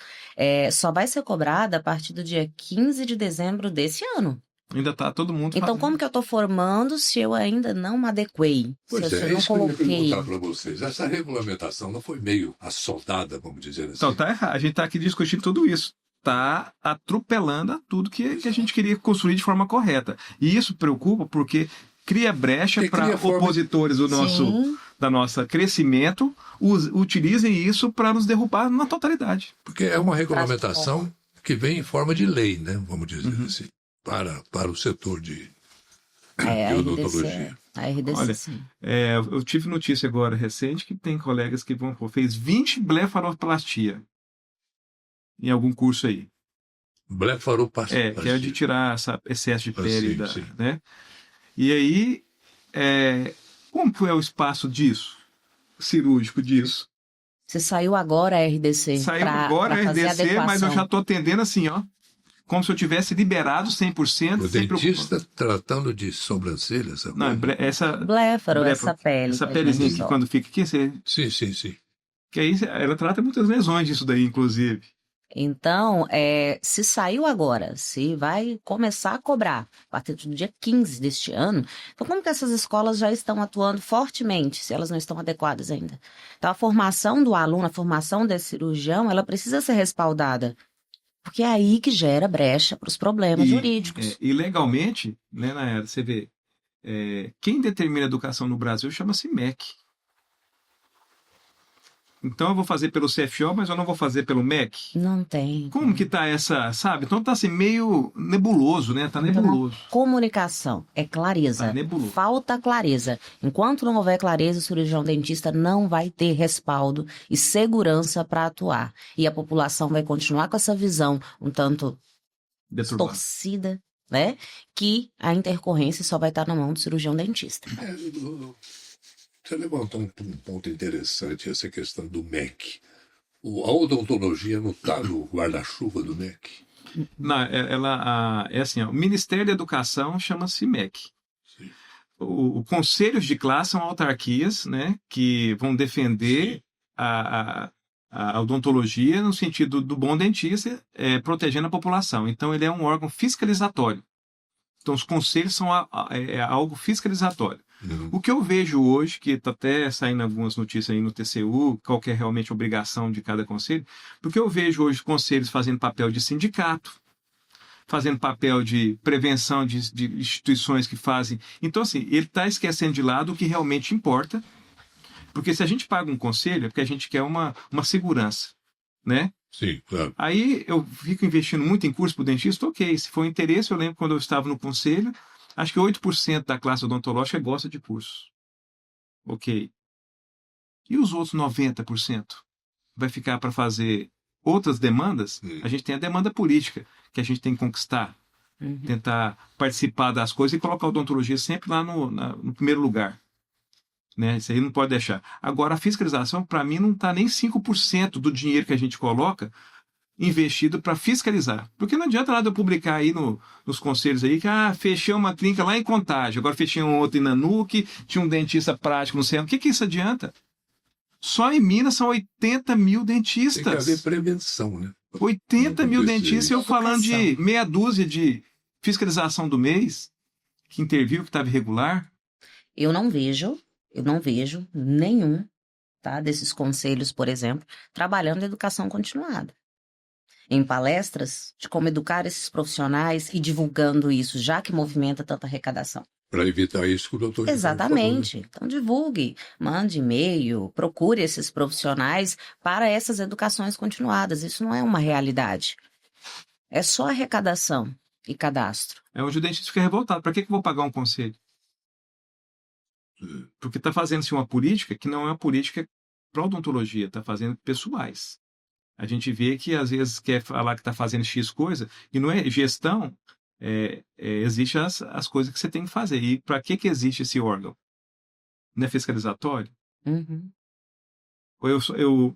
só vai ser cobrada a partir do dia 15 de dezembro desse ano. Ainda está todo mundo Então, fazendo. como que eu estou formando se eu ainda não me adequei? Pois se eu não isso que eu ia coloquei? perguntar para vocês. Essa regulamentação não foi meio assoldada, vamos dizer assim? Então, tá errado. A gente está aqui discutindo tudo isso. Está atropelando a tudo que a gente queria construir de forma correta. E isso preocupa porque cria brecha para opositores da nossa crescimento utilizem isso para nos derrubar na totalidade. Porque é uma regulamentação que vem em forma de lei, né? Vamos dizer assim, para o setor de odontologia. A RDC, olha, sim. Eu tive notícia agora recente que tem colegas que fez 20 blefaroplastia em algum curso aí. Blefaroplastia. Que é de tirar excesso de pele. Sim. Né? E aí, como que é o espaço disso? Cirúrgico disso? Você saiu agora a RDC. Saiu agora a RDC, mas eu já estou atendendo assim, ó. Como se eu tivesse liberado 100%. O dentista tratando de sobrancelhas? Não, Bléfaro, essa pele. Essa pelezinha que quando fica aqui, você... Sim. Que aí ela trata muitas lesões disso daí, inclusive. Então, se saiu agora, se vai começar a cobrar a partir do dia 15 deste ano, então como que essas escolas já estão atuando fortemente, se elas não estão adequadas ainda? Então, a formação do aluno, a formação desse cirurgião, ela precisa ser respaldada, porque é aí que gera brecha para os problemas jurídicos. E legalmente, né, Nayara, você vê, quem determina a educação no Brasil chama-se MEC. Então eu vou fazer pelo CFO, mas eu não vou fazer pelo MEC? Não tem. Como que tá essa, sabe? Então tá assim meio nebuloso, né? Tá nebuloso. Comunicação, clareza. Tá nebuloso. Falta clareza. Enquanto não houver clareza, o cirurgião dentista não vai ter respaldo e segurança para atuar. E a população vai continuar com essa visão um tanto distorcida, né? Que a intercorrência só vai estar na mão do cirurgião dentista. Você levantou um ponto interessante, essa questão do MEC. A odontologia não está no guarda-chuva do MEC? Não, é assim, o Ministério da Educação chama-se MEC. Sim. O conselhos de classe são autarquias, né, que vão defender a odontologia no sentido do bom dentista, protegendo a população. Então, ele é um órgão fiscalizatório. Então, os conselhos são algo fiscalizatório. O que eu vejo hoje, que está até saindo algumas notícias aí no TCU, qual que é realmente a obrigação de cada conselho, porque eu vejo hoje conselhos fazendo papel de sindicato, fazendo papel de prevenção de instituições que fazem. Então, assim, ele está esquecendo de lado o que realmente importa, porque se a gente paga um conselho, é porque a gente quer uma segurança, né? Sim, claro. Aí eu fico investindo muito em curso para o dentista, ok. Se for interesse, eu lembro quando eu estava no conselho, acho que 8% da classe odontológica gosta de curso. Ok. E os outros 90%? Vai ficar para fazer outras demandas? A gente tem a demanda política, que a gente tem que conquistar, tentar participar das coisas e colocar a odontologia sempre lá no primeiro lugar. Né? Isso aí não pode deixar. Agora, a fiscalização, para mim, não está nem 5% do dinheiro que a gente coloca investido para fiscalizar. Porque não adianta nada eu publicar aí nos conselhos aí que fechei uma clínica lá em Contagem, agora fechei um outro em Nanuque, tinha um dentista prático no centro. O que isso adianta? Só em Minas são 80 mil dentistas. Tem que haver prevenção, né? 80 mil dentistas, eu falando de meia dúzia de fiscalização do mês, que interviu, que estava irregular. Eu não vejo nenhum, tá, desses conselhos, por exemplo, trabalhando em educação continuada. Em palestras de como educar esses profissionais e divulgando isso, já que movimenta tanta arrecadação. Para evitar isso que o doutor... Exatamente. Falou, né? Então divulgue, mande e-mail, procure esses profissionais para essas educações continuadas. Isso não é uma realidade. É só arrecadação e cadastro. É onde o dentista fica revoltado. Para que eu vou pagar um conselho? Porque está fazendo-se uma política que não é uma política para odontologia, está fazendo pessoais. A gente vê que às vezes quer falar que está fazendo X coisa, e não é gestão, existe as coisas que você tem que fazer. E para que existe esse órgão? Não é fiscalizatório?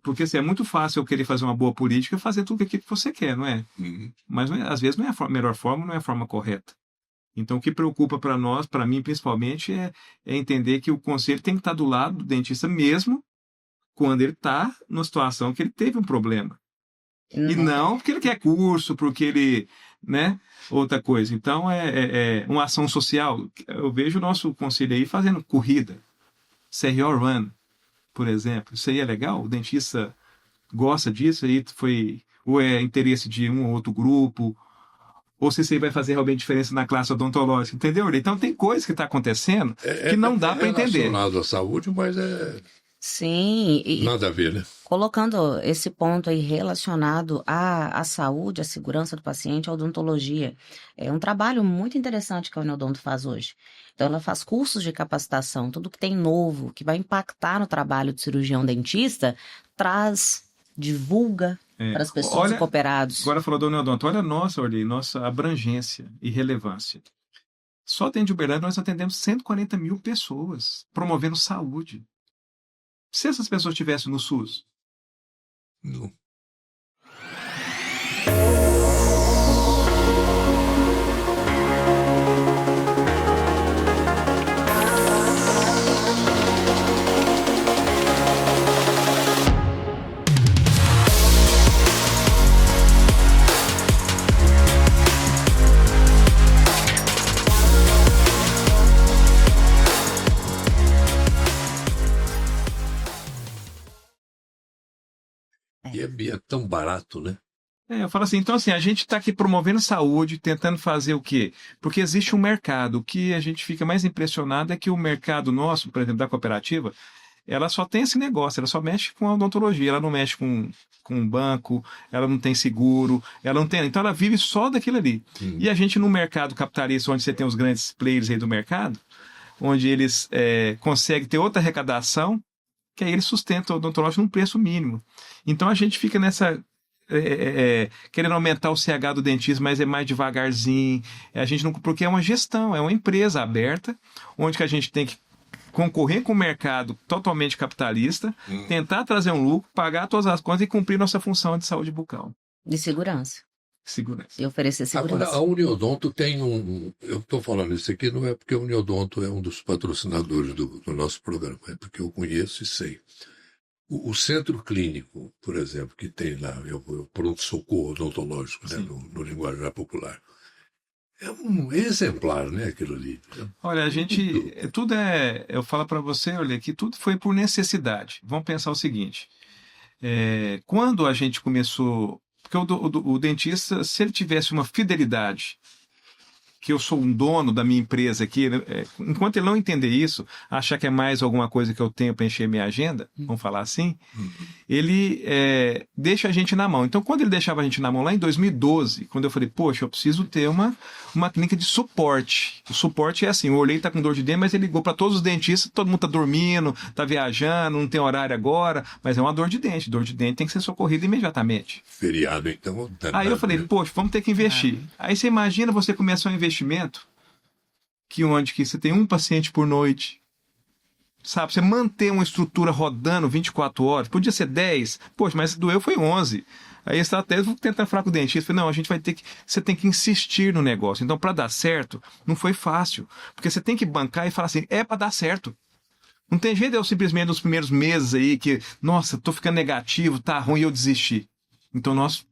Porque assim, é muito fácil eu querer fazer uma boa política e fazer tudo aquilo que você quer, não é? Mas às vezes não é a melhor forma, não é a forma correta. Então, o que preocupa para nós, para mim principalmente, é entender que o conselho tem que estar do lado do dentista mesmo quando ele está numa situação que ele teve um problema. E não porque ele quer curso, porque ele, né, outra coisa. Então, é uma ação social. Eu vejo o nosso conselho aí fazendo corrida, CRO Run, por exemplo. Isso aí é legal? O dentista gosta disso? Aí ou é interesse de um ou outro grupo? Ou se isso aí vai fazer realmente diferença na classe odontológica, entendeu? Então tem coisa que está acontecendo que não dá para entender. É relacionado à saúde, mas Sim. Nada a ver, né? Colocando esse ponto aí relacionado à saúde, à segurança do paciente, à odontologia. É um trabalho muito interessante que a Uniodonto faz hoje. Então, ela faz cursos de capacitação, tudo que tem novo, que vai impactar no trabalho do cirurgião dentista, divulga para as pessoas e cooperados. Agora falou da Uniodonto, olha nossa abrangência e relevância. Só dentro de Uberlândia nós atendemos 140 mil pessoas, promovendo saúde. Se essas pessoas estivessem no SUS? Não. E é tão barato, né? Eu falo assim, então assim, a gente está aqui promovendo saúde, tentando fazer o quê? Porque existe um mercado. O que a gente fica mais impressionado é que o mercado nosso, por exemplo, da cooperativa, ela só tem esse negócio, ela só mexe com a odontologia, ela não mexe com um banco, ela não tem seguro, ela não tem... Então ela vive só daquilo ali. E a gente no mercado capitalista, onde você tem os grandes players aí do mercado, onde eles conseguem ter outra arrecadação, que aí eles sustentam o odontológico num preço mínimo. Então a gente fica nessa... querendo aumentar o CH do dentista, mas é mais devagarzinho. A gente não, porque é uma gestão, é uma empresa aberta, onde que a gente tem que concorrer com o mercado totalmente capitalista, tentar trazer um lucro, pagar todas as contas e cumprir nossa função de saúde bucal. De segurança. Segurança. E oferecer segurança. Agora, a Uniodonto tem eu estou falando isso aqui, não é porque a Uniodonto é um dos patrocinadores do nosso programa, é porque eu conheço e sei. O centro clínico, por exemplo, que tem lá, o pronto-socorro odontológico, né, no linguajar popular, É um exemplar, né, aquilo ali. Olha, eu falo para você, olha, que tudo foi por necessidade. Vamos pensar o seguinte, quando a gente começou, porque o dentista, se ele tivesse uma fidelidade, que eu sou um dono da minha empresa aqui, enquanto ele não entender isso, achar que é mais alguma coisa que eu tenho para encher minha agenda, vamos falar assim, ele deixa a gente na mão. Então, quando ele deixava a gente na mão lá em 2012, quando eu falei, poxa, eu preciso ter uma clínica de suporte. O suporte é assim, eu olhei, tá com dor de dente, mas ele ligou para todos os dentistas, todo mundo tá dormindo, tá viajando, não tem horário agora, mas é uma dor de dente. Dor de dente tem que ser socorrida imediatamente. Feriado, então... Aí eu falei, poxa, vamos ter que investir. Aí você imagina você começar um investimento onde você tem um paciente por noite, sabe? Você manter uma estrutura rodando 24 horas, podia ser 10, poxa, mas doeu foi 11. Aí a estratégia, vou tentar falar com o dentista, falei, não, a gente vai ter que, você tem que insistir no negócio. Então, para dar certo, não foi fácil, porque você tem que bancar e falar assim, é para dar certo. Não tem jeito de eu simplesmente nos primeiros meses aí que, nossa, tô ficando negativo, tá ruim e eu desisti. Então nós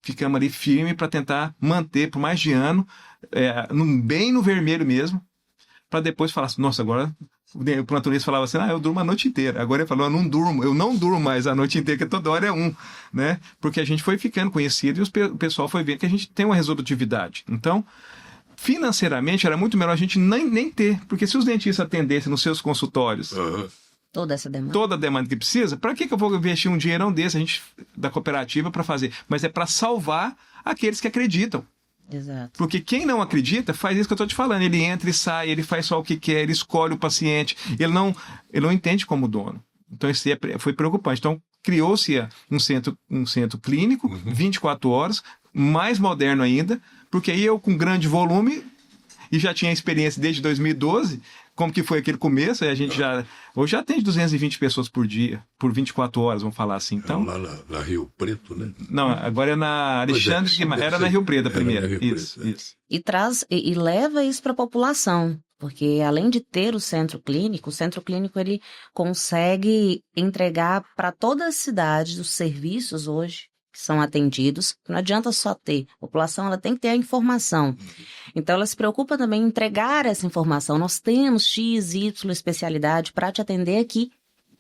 ficamos ali firme para tentar manter por mais de ano, bem no vermelho mesmo, para depois falar assim, nossa, agora o plantonista falava assim, eu durmo a noite inteira. Agora ele falou, eu não durmo mais a noite inteira, que toda hora é né? Porque a gente foi ficando conhecido e o pessoal foi vendo que a gente tem uma resolutividade. Então, financeiramente, era muito melhor a gente nem ter, porque se os dentistas atendessem nos seus consultórios, toda essa demanda. Toda a demanda que precisa, para que eu vou investir um dinheirão desse, a gente, da cooperativa, para fazer? Mas é para salvar aqueles que acreditam. Exato. Porque quem não acredita faz isso que eu estou te falando. Ele entra e sai, ele faz só o que quer, ele escolhe o paciente, ele não entende como dono. Então isso foi preocupante. Então criou-se um centro clínico, 24 horas, mais moderno ainda, porque aí eu com grande volume, e já tinha experiência desde 2012, como que foi aquele começo, a gente hoje já atende 220 pessoas por dia, por 24 horas, vamos falar assim. Então, lá na Rio Preto, né? Não, agora é na Alexandre Guimarães, era na Rio Preto a primeira. Isso. E leva isso para a população, porque além de ter o centro clínico ele consegue entregar para toda a cidade os serviços hoje que são atendidos. Não adianta só ter. A população ela tem que ter a informação. Então, ela se preocupa também em entregar essa informação. Nós temos X, Y especialidade para te atender aqui,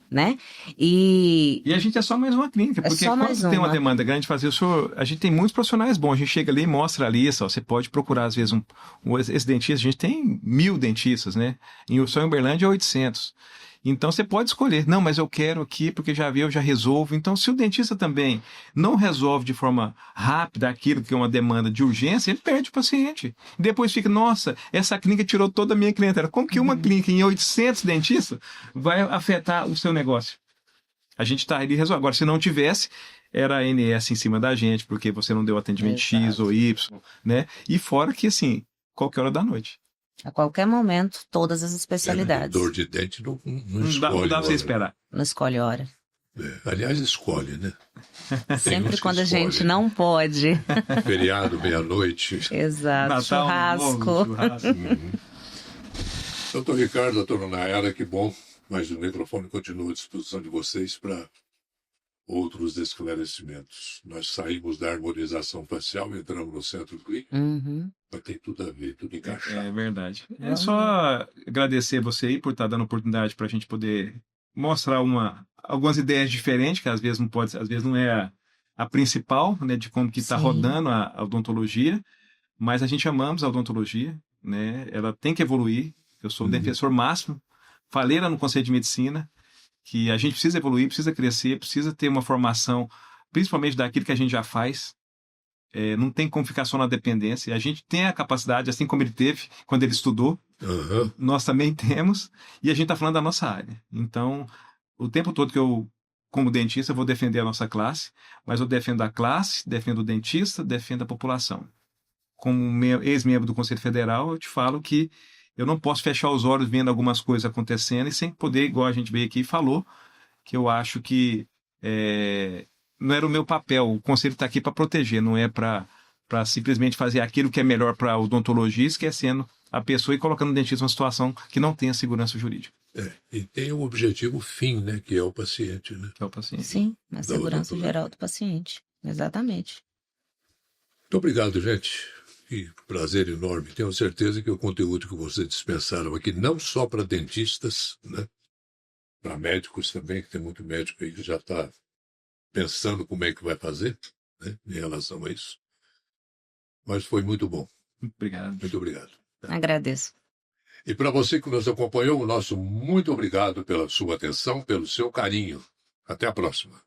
né? E a gente é só mais uma clínica, porque quando tem uma demanda grande, a gente tem muitos profissionais bons. A gente chega ali e mostra a lista. Você pode procurar, às vezes, esse dentista. A gente tem 1000 dentistas, né? Só em Uberlândia é 800. Então, você pode escolher. Não, mas eu quero aqui, porque eu já resolvo. Então, se o dentista também não resolve de forma rápida aquilo que é uma demanda de urgência, ele perde o paciente. Depois fica, nossa, essa clínica tirou toda a minha clientela. Como que uma clínica em 800 dentistas vai afetar o seu negócio? A gente está ali resolvendo. Agora, se não tivesse, era a ANS em cima da gente, porque você não deu atendimento X ou Y, né? E fora que, assim, qualquer hora da noite. A qualquer momento, todas as especialidades. Dor de dente não escolhe. Não dá pra você esperar. Não escolhe hora. Aliás, escolhe, né? Sempre quando a gente não pode. Feriado, meia-noite. Exato. Natal, churrasco. Doutor Ricardo, doutora Nayara, que bom. Mas o microfone continua à disposição de vocês para outros esclarecimentos. Nós saímos da harmonização facial, entramos no centro clínico, mas tem tudo a ver, tudo encaixado. É verdade. É só agradecer você aí por estar dando oportunidade para a gente poder mostrar algumas ideias diferentes, que às vezes não é a principal, né, de como que está rodando a odontologia, mas a gente amamos a odontologia, né? Ela tem que evoluir. Eu sou o defensor máximo. Falei lá no Conselho de Medicina que a gente precisa evoluir, precisa crescer, precisa ter uma formação, principalmente daquilo que a gente já faz. Não tem como ficar só na dependência. A gente tem a capacidade, assim como ele teve quando ele estudou, nós também temos, e a gente está falando da nossa área. Então, o tempo todo que eu, como dentista, vou defender a nossa classe, mas eu defendo a classe, defendo o dentista, defendo a população. Como ex-membro do Conselho Federal, eu te falo que eu não posso fechar os olhos vendo algumas coisas acontecendo e sem poder, igual a gente veio aqui e falou, que eu acho que não era o meu papel. O conselho está aqui para proteger, não é para simplesmente fazer aquilo que é melhor para a odontologia, esquecendo a pessoa e colocando o dentista numa situação que não tenha segurança jurídica. E tem um objetivo fim, né, que é o paciente, né? É o paciente. Sim, a segurança geral do paciente. Exatamente. Muito obrigado, gente. Que prazer enorme. Tenho certeza que o conteúdo que vocês dispensaram aqui, não só para dentistas, né? Para médicos também, que tem muito médico aí que já está pensando como é que vai fazer, né, em relação a isso. Mas foi muito bom. Obrigado. Muito obrigado. Agradeço. E para você que nos acompanhou, o nosso muito obrigado pela sua atenção, pelo seu carinho. Até a próxima.